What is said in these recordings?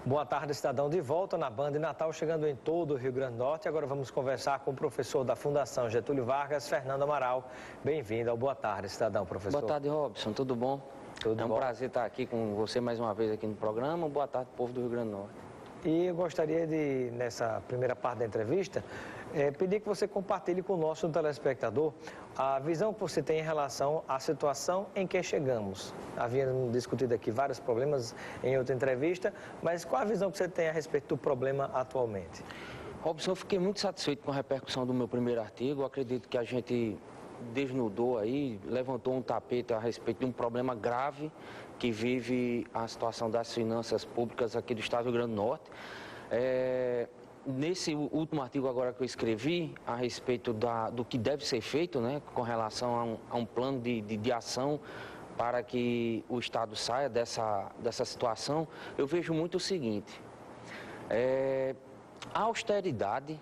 Boa tarde, cidadão. De volta na Band Natal, chegando em todo o Rio Grande do Norte. Agora vamos conversar com o professor da Fundação Getúlio Vargas, Fernando Amaral. Bem-vindo ao Boa Tarde, cidadão, professor. Boa tarde, Robson. Tudo bom? Tudo bom. É um prazer estar aqui com você mais uma vez aqui no programa. Boa tarde, povo do Rio Grande do Norte. E eu gostaria de, nessa primeira parte da entrevista, pedir que você compartilhe com o nosso telespectador a visão que você tem em relação à situação em que chegamos. Havíamos discutido aqui vários problemas em outra entrevista, mas qual a visão que você tem a respeito do problema atualmente? Robson, eu fiquei muito satisfeito com a repercussão do meu primeiro artigo. Eu acredito que a gente desnudou aí, levantou um tapete a respeito de um problema grave que vive a situação das finanças públicas aqui do estado do Rio Grande do Norte. Nesse último artigo agora que eu escrevi a respeito do que deve ser feito, né, com relação a um plano de ação para que o estado saia dessa situação, eu vejo muito o seguinte: a austeridade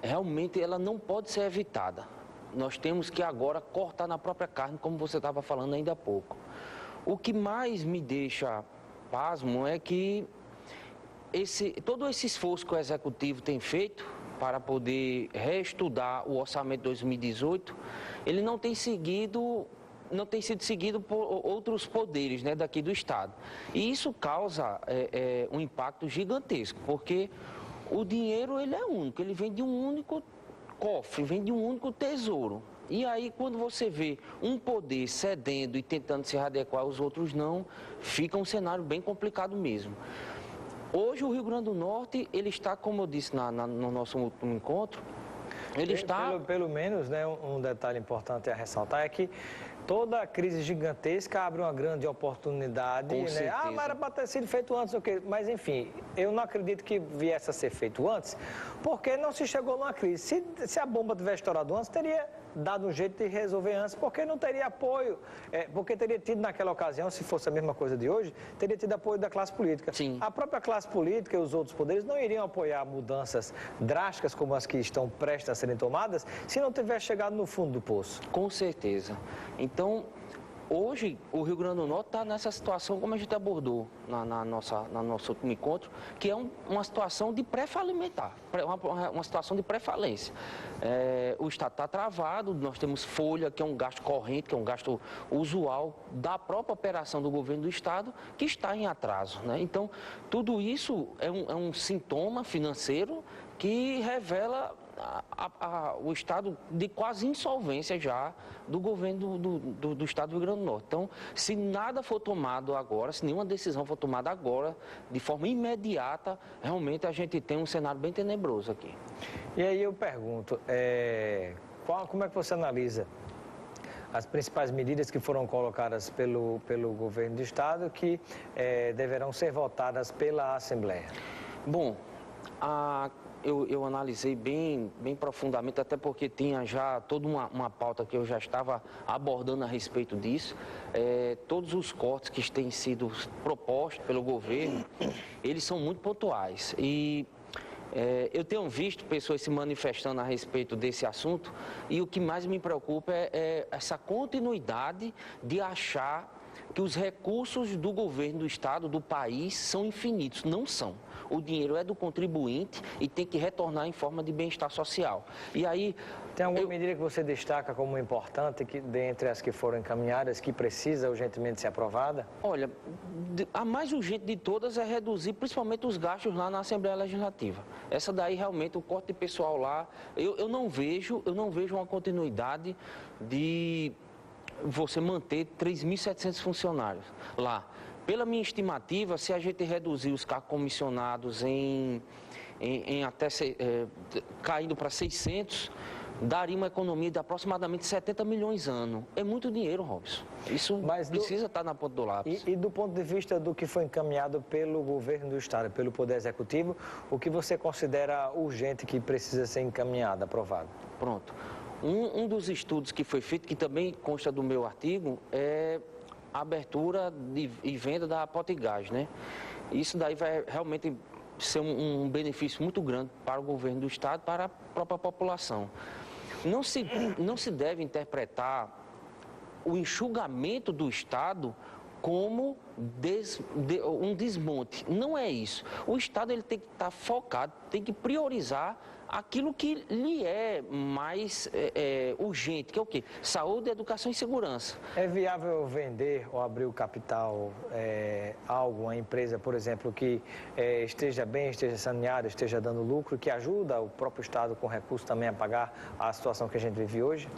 realmente ela não pode ser evitada. Nós temos que agora cortar na própria carne, como você estava falando ainda há pouco. O que mais me deixa pasmo é que todo esse esforço que o Executivo tem feito para poder reestudar o orçamento de 2018, ele não tem sido seguido por outros poderes, né, daqui do Estado. E isso causa um impacto gigantesco, porque o dinheiro ele é único, ele vem de um único cofre, vem de um único tesouro. E aí, quando você vê um poder cedendo e tentando se adequar aos outros não, fica um cenário bem complicado mesmo. Hoje, o Rio Grande do Norte, ele está, como eu disse no nosso último encontro, ele está... Pelo menos, né, um detalhe importante a ressaltar é que toda crise gigantesca abre uma grande oportunidade, Com né? certeza. Ah, mas era para ter sido feito antes, okay. Mas enfim, eu não acredito que viesse a ser feito antes, porque não se chegou numa crise. Se a bomba tivesse estourado antes, teria dado um jeito de resolver antes, porque não teria apoio, porque teria tido naquela ocasião, se fosse a mesma coisa de hoje, teria tido apoio da classe política. Sim. A própria classe política e os outros poderes não iriam apoiar mudanças drásticas como as que estão prestes a serem tomadas, se não tivesse chegado no fundo do poço. Com certeza. Então, hoje, o Rio Grande do Norte está nessa situação, como a gente abordou no nosso último encontro, que é uma situação de pré-falimentar, uma situação de pré-falência. O Estado está travado, nós temos folha, que é um gasto corrente, que é um gasto usual da própria operação do governo do Estado, que está em atraso, né? Então, tudo isso é um sintoma financeiro que revela o estado de quase insolvência já do governo do estado do Rio Grande do Norte. Então, se nada for tomado agora, se nenhuma decisão for tomada agora, de forma imediata, realmente a gente tem um cenário bem tenebroso aqui. E aí eu pergunto, como é que você analisa as principais medidas que foram colocadas pelo governo do estado que deverão ser votadas pela Assembleia? Bom, eu analisei bem profundamente, até porque tinha já toda uma pauta que eu já estava abordando a respeito disso. Todos os cortes que têm sido propostos pelo governo, eles são muito pontuais. E eu tenho visto pessoas se manifestando a respeito desse assunto, e o que mais me preocupa é essa continuidade de achar que os recursos do governo do estado, do país, são infinitos. Não são. O dinheiro é do contribuinte e tem que retornar em forma de bem-estar social. E aí... Tem alguma medida que você destaca como importante, que dentre as que foram encaminhadas, que precisa urgentemente ser aprovada? Olha, a mais urgente de todas é reduzir principalmente os gastos lá na Assembleia Legislativa. Essa daí realmente, o corte de pessoal lá, eu não vejo uma continuidade de você manter 3.700 funcionários lá. Pela minha estimativa, se a gente reduzir os cargos comissionados caindo para 600, daria uma economia de aproximadamente 70 milhões ano. É muito dinheiro, Robson. Isso precisa estar na ponta do lápis. E do ponto de vista do que foi encaminhado pelo governo do estado, pelo Poder Executivo, o que você considera urgente que precisa ser encaminhado, aprovado? Pronto. Um dos estudos que foi feito, que também consta do meu artigo, é a abertura e venda da Potigás, né? Isso daí vai realmente ser um benefício muito grande para o governo do estado, para a própria população. Não se deve interpretar o enxugamento do estado como um desmonte. Não é isso. O Estado ele tem que estar focado, tem que priorizar aquilo que lhe é mais urgente, que é o quê? Saúde, educação e segurança. É viável vender ou abrir o capital algo, uma empresa, por exemplo, que esteja bem, esteja saneada, esteja dando lucro, que ajuda o próprio Estado com recursos também a pagar a situação que a gente vive hoje?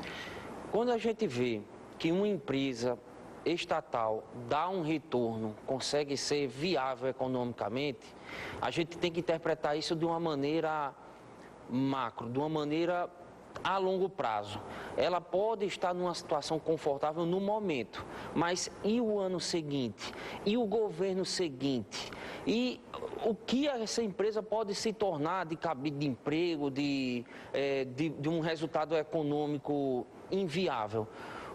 Quando a gente vê que uma empresa estatal dá um retorno, consegue ser viável economicamente, a gente tem que interpretar isso de uma maneira macro, de uma maneira a longo prazo. Ela pode estar numa situação confortável no momento, mas e o ano seguinte? E o governo seguinte? E o que essa empresa pode se tornar de cabide de emprego, de um resultado econômico inviável?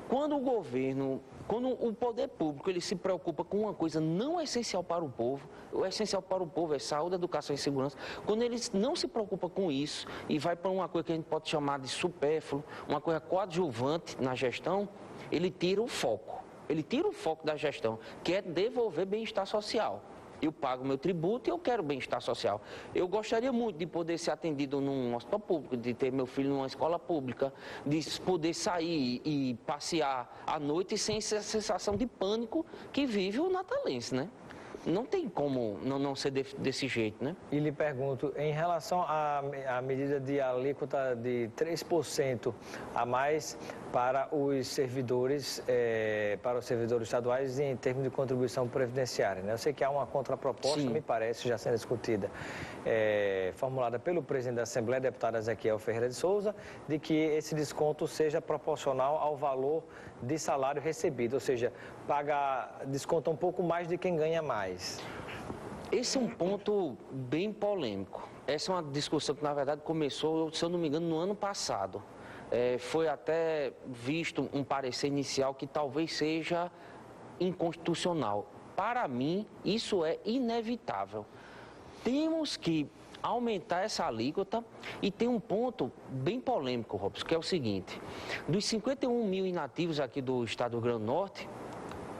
Quando o poder público ele se preocupa com uma coisa não essencial para o povo, o essencial para o povo é saúde, educação e segurança. Quando ele não se preocupa com isso e vai para uma coisa que a gente pode chamar de supérfluo, uma coisa coadjuvante na gestão, ele tira o foco. Ele tira o foco da gestão, que é devolver bem-estar social. Eu pago meu tributo e eu quero bem-estar social. Eu gostaria muito de poder ser atendido num hospital público, de ter meu filho numa escola pública, de poder sair e passear à noite sem essa sensação de pânico que vive o natalense, né? Não tem como não ser desse jeito, né? E lhe pergunto, em relação à medida de alíquota de 3% a mais para os servidores estaduais em termos de contribuição previdenciária, né? Eu sei que há uma contraproposta, Sim. Me parece, já sendo discutida, formulada pelo presidente da Assembleia, deputado Ezequiel Ferreira de Souza, de que esse desconto seja proporcional ao valor de salário recebido, ou seja, desconta um pouco mais de quem ganha mais. Esse é um ponto bem polêmico. Essa é uma discussão que, na verdade, começou, se eu não me engano, no ano passado. Foi até visto um parecer inicial que talvez seja inconstitucional. Para mim, isso é inevitável. Temos que aumentar essa alíquota e tem um ponto bem polêmico, Robson, que é o seguinte: dos 51 mil inativos aqui do estado do Rio Grande do Norte,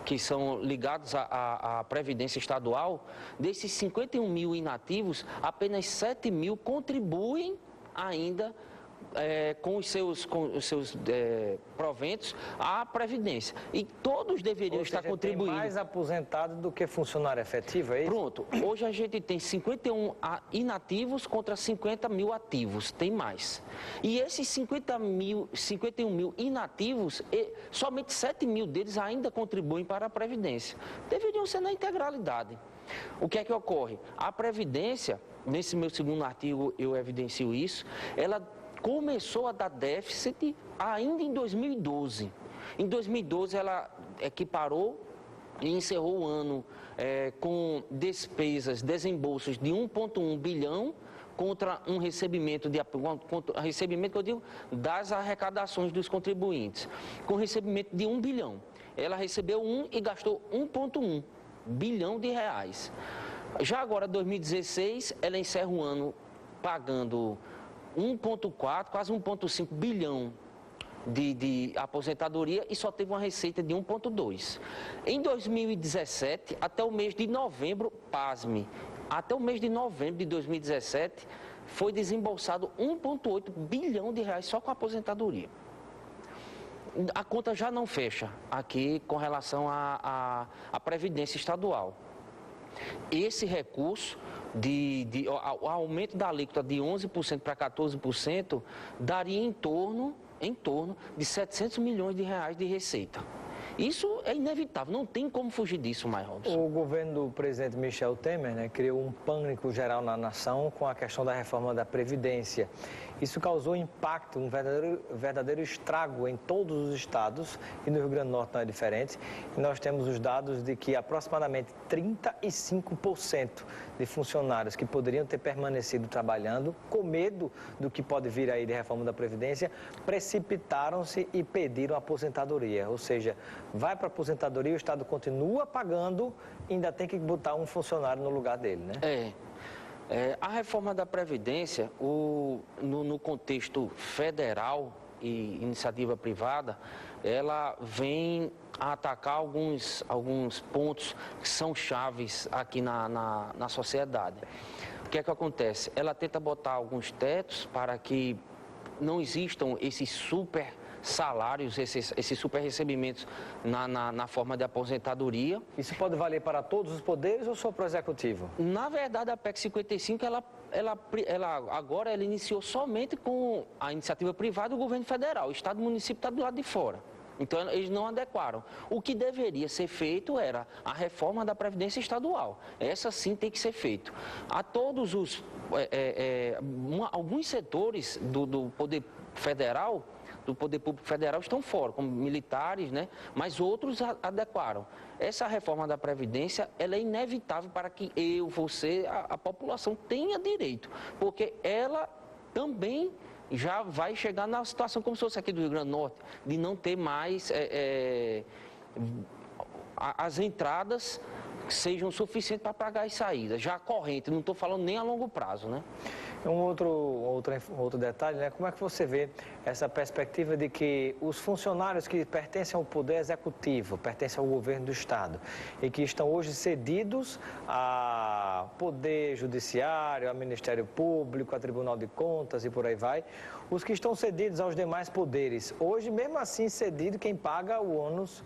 que são ligados à Previdência Estadual, desses 51 mil inativos, apenas 7 mil contribuem ainda com os seus proventos à Previdência. E todos deveriam estar contribuindo. Tem mais aposentado do que funcionário efetivo, é isso? Pronto. Hoje a gente tem 51 inativos contra 50 mil ativos. Tem mais. E esses 51 mil inativos, somente 7 mil deles ainda contribuem para a Previdência. Deveriam ser na integralidade. O que é que ocorre? A Previdência, nesse meu segundo artigo eu evidencio isso, ela começou a dar déficit ainda em 2012. Em 2012 ela equiparou e encerrou o ano com despesas, desembolsos de 1,1 bilhão contra um recebimento que eu digo das arrecadações dos contribuintes, com recebimento de 1 bilhão. Ela recebeu 1 e gastou 1,1 bilhão de reais. Já agora, 2016, ela encerra o ano pagando 1,4, quase 1,5 bilhão de aposentadoria e só teve uma receita de 1,2. Em 2017, até o mês de novembro, pasme, até o mês de novembro de 2017, foi desembolsado 1,8 bilhão de reais só com a aposentadoria. A conta já não fecha aqui com relação à Previdência Estadual. Esse recurso, o aumento da alíquota de 11% para 14%, daria em torno de 700 milhões de reais de receita. Isso é inevitável, não tem como fugir disso, mais Robson. O governo do presidente Michel Temer, né, criou um pânico geral na nação com a questão da reforma da Previdência. Isso causou impacto, um verdadeiro estrago em todos os estados, e no Rio Grande do Norte não é diferente. E nós temos os dados de que aproximadamente 35% de funcionários que poderiam ter permanecido trabalhando, com medo do que pode vir aí de reforma da Previdência, precipitaram-se e pediram aposentadoria. Ou seja, vai para a aposentadoria, o Estado continua pagando, ainda tem que botar um funcionário no lugar dele, né? A reforma da Previdência, no contexto federal e iniciativa privada, ela vem a atacar alguns pontos que são chaves aqui na sociedade. O que é que acontece? Ela tenta botar alguns tetos para que não existam esses super salários, esses super recebimentos na forma de aposentadoria. Isso pode valer para todos os poderes ou só para o Executivo? Na verdade, a PEC 55, agora ela iniciou somente com a iniciativa privada do governo federal. O Estado e o município está do lado de fora. Então, eles não adequaram. O que deveria ser feito era a reforma da Previdência Estadual. Essa sim tem que ser feita. A todos alguns setores do Poder Federal, do Poder Público Federal estão fora, como militares, né? Mas outros adequaram. Essa reforma da Previdência, ela é inevitável para que eu, você, a população tenha direito, porque ela também já vai chegar na situação como se fosse aqui do Rio Grande do Norte, de não ter mais as entradas que sejam suficientes para pagar as saídas, já corrente, não estou falando nem a longo prazo, né? Um outro detalhe, né? Como é que você vê essa perspectiva de que os funcionários que pertencem ao Poder Executivo, pertencem ao governo do Estado e que estão hoje cedidos ao Poder Judiciário, ao Ministério Público, ao Tribunal de Contas e por aí vai, os que estão cedidos aos demais poderes, hoje mesmo assim cedido, quem paga o ônus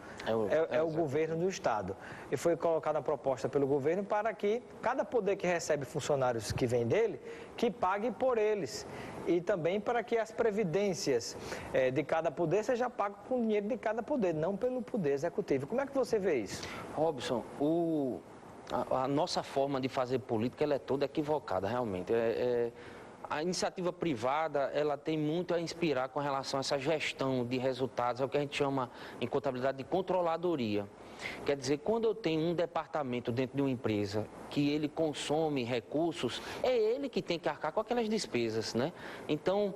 é o governo do Estado. E foi colocada a proposta pelo governo para que cada poder que recebe funcionários que vem dele, que pague por eles. E também para que as previdências de cada poder seja pago com o dinheiro de cada poder, não pelo Poder Executivo. Como é que você vê isso? Robson, a nossa forma de fazer política ela é toda equivocada, realmente. A iniciativa privada, ela tem muito a inspirar com relação a essa gestão de resultados, é o que a gente chama em contabilidade de controladoria. Quer dizer, quando eu tenho um departamento dentro de uma empresa que ele consome recursos, é ele que tem que arcar com aquelas despesas, né? Então,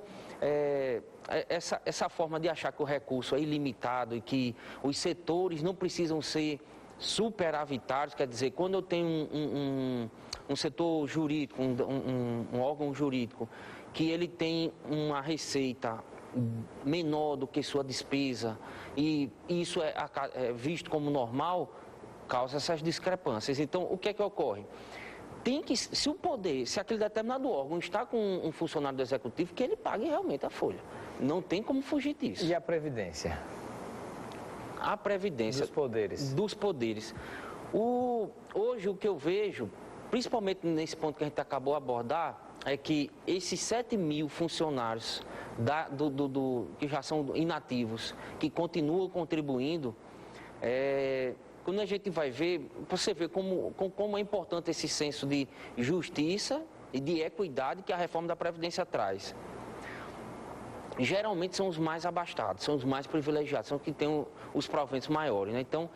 essa forma de achar que o recurso é ilimitado e que os setores não precisam ser superavitários, quer dizer, quando eu tenho um setor jurídico, um órgão jurídico, que ele tem uma receita menor do que sua despesa e isso é visto como normal, causa essas discrepâncias. Então, o que é que ocorre? Se aquele determinado órgão está com um funcionário do executivo, que ele pague realmente a folha. Não tem como fugir disso. E a Previdência? A Previdência. Dos poderes. Hoje, o que eu vejo, principalmente nesse ponto que a gente acabou de abordar, é que esses 7 mil funcionários que já são inativos, que continuam contribuindo, quando a gente vai ver, você vê como é importante esse senso de justiça e de equidade que a reforma da Previdência traz. Geralmente são os mais abastados, são os mais privilegiados, são os que têm os proventos maiores, né? Então,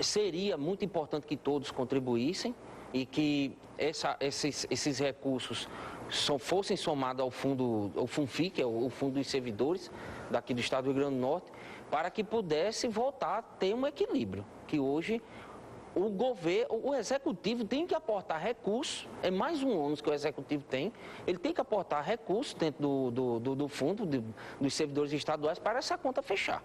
seria muito importante que todos contribuíssem e que esses recursos fossem somados ao FUNFI, que é o Fundo dos Servidores daqui do Estado do Rio Grande do Norte, para que pudesse voltar a ter um equilíbrio, que hoje o executivo tem que aportar recursos, é mais um ônus que o executivo tem, ele tem que aportar recursos dentro do fundo dos servidores estaduais para essa conta fechar.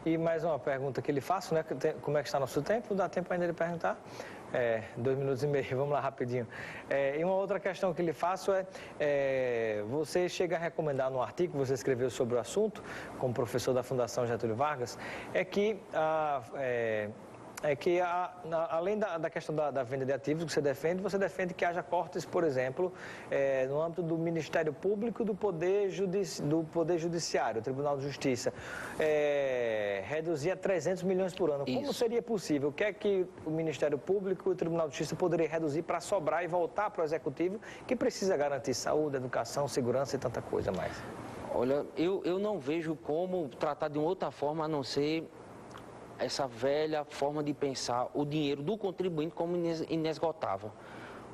E mais uma pergunta que lhe faço, né? Como é que está nosso tempo? Dá tempo ainda de perguntar? 2 minutos e meio, vamos lá rapidinho. E uma outra questão que lhe faço você chega a recomendar no artigo que você escreveu sobre o assunto, como professor da Fundação Getúlio Vargas, além da questão da venda de ativos que você defende que haja cortes, por exemplo, no âmbito do Ministério Público e do Poder Judiciário, Tribunal de Justiça, reduzir a 300 milhões por ano. Como seria possível? O que é que o Ministério Público e o Tribunal de Justiça poderiam reduzir para sobrar e voltar para o Executivo, que precisa garantir saúde, educação, segurança e tanta coisa mais? Olha, eu não vejo como tratar de uma outra forma a não ser essa velha forma de pensar o dinheiro do contribuinte como inesgotável.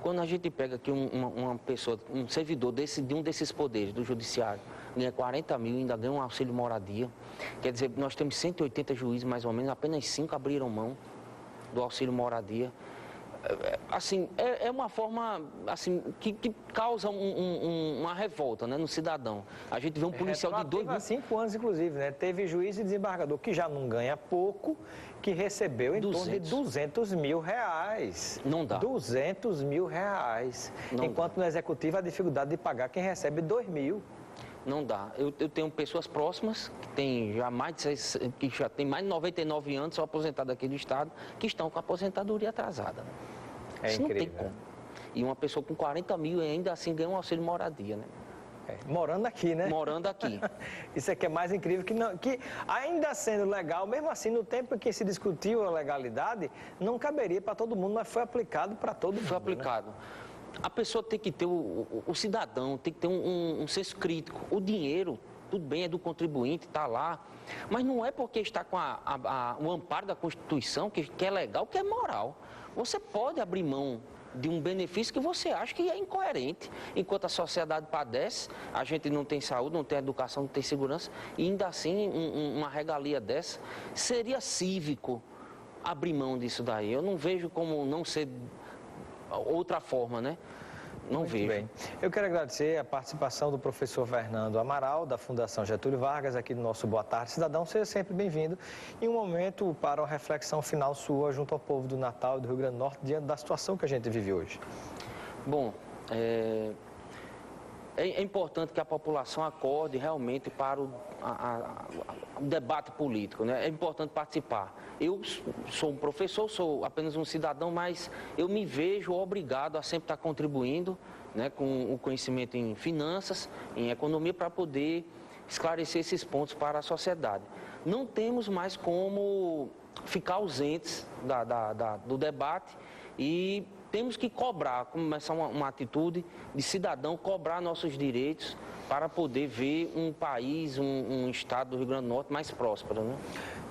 Quando a gente pega aqui uma pessoa, um servidor de um desses poderes, do judiciário, ganha 40 mil, ainda ganha um auxílio moradia, quer dizer, nós temos 180 juízes mais ou menos, apenas 5 abriram mão do auxílio moradia. assim, é uma forma assim, que causa uma revolta, né, no cidadão. A gente vê um policial de 2 há 5 anos, inclusive, né? Teve juiz e desembargador que já não ganha pouco, que recebeu em torno de 200 mil reais. Não dá. 200 mil reais. Não enquanto dá. no executivo a dificuldade de pagar quem recebe 2 mil. Não dá. Eu tenho pessoas próximas que já tem mais de 99 anos, são aposentados aqui do Estado, que estão com a aposentadoria atrasada. Né? É Isso incrível. não tem como. E uma pessoa com 40 mil ainda assim ganha um auxílio moradia, né? Morando aqui, né? Morando aqui. Isso aqui é mais incrível que ainda sendo legal, mesmo assim, no tempo em que se discutiu a legalidade, não caberia para todo mundo, mas foi aplicado para todo mundo. Foi aplicado. Né? A pessoa tem que ter, o cidadão tem que ter um senso crítico. O dinheiro, tudo bem, é do contribuinte, está lá, mas não é porque está com o amparo da Constituição que é legal, que é moral. Você pode abrir mão de um benefício que você acha que é incoerente. Enquanto a sociedade padece, a gente não tem saúde, não tem educação, não tem segurança, e ainda assim uma regalia dessa seria cívico abrir mão disso daí. Eu não vejo como não ser outra forma, né? Não Muito vejo. Bem. Eu quero agradecer a participação do professor Fernando Amaral, da Fundação Getúlio Vargas, aqui no nosso Boa Tarde Cidadão. Seja sempre bem-vindo. E um momento para uma reflexão final sua junto ao povo do Natal e do Rio Grande do Norte, diante da situação que a gente vive hoje. Bom, é importante que a população acorde realmente para o debate político, né? É importante participar. Eu sou um professor, sou apenas um cidadão, mas eu me vejo obrigado a sempre estar contribuindo, né, com o conhecimento em finanças, em economia, para poder esclarecer esses pontos para a sociedade. Não temos mais como ficar ausentes do debate e temos que cobrar, começar uma atitude de cidadão, cobrar nossos direitos para poder ver um país, um estado do Rio Grande do Norte mais próspero, né?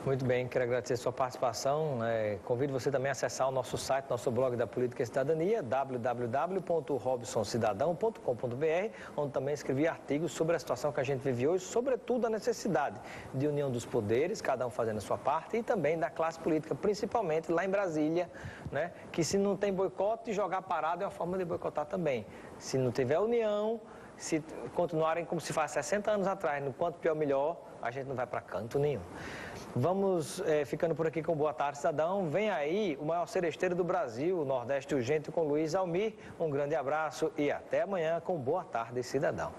Muito bem, quero agradecer a sua participação. Convido você também a acessar o nosso site, nosso blog da Política e Cidadania, www.robsoncidadão.com.br, onde também escrevi artigos sobre a situação que a gente vive hoje, sobretudo a necessidade de união dos poderes, cada um fazendo a sua parte, e também da classe política, principalmente lá em Brasília, né, que se não tem boicote, jogar parado é uma forma de boicotar também. Se não tiver união, se continuarem como se faz 60 anos atrás, no quanto pior melhor, a gente não vai para canto nenhum. Vamos ficando por aqui com Boa Tarde Cidadão. Vem aí o maior seresteiro do Brasil, o Nordeste Urgente, com Luiz Almir. Um grande abraço e até amanhã com Boa Tarde Cidadão.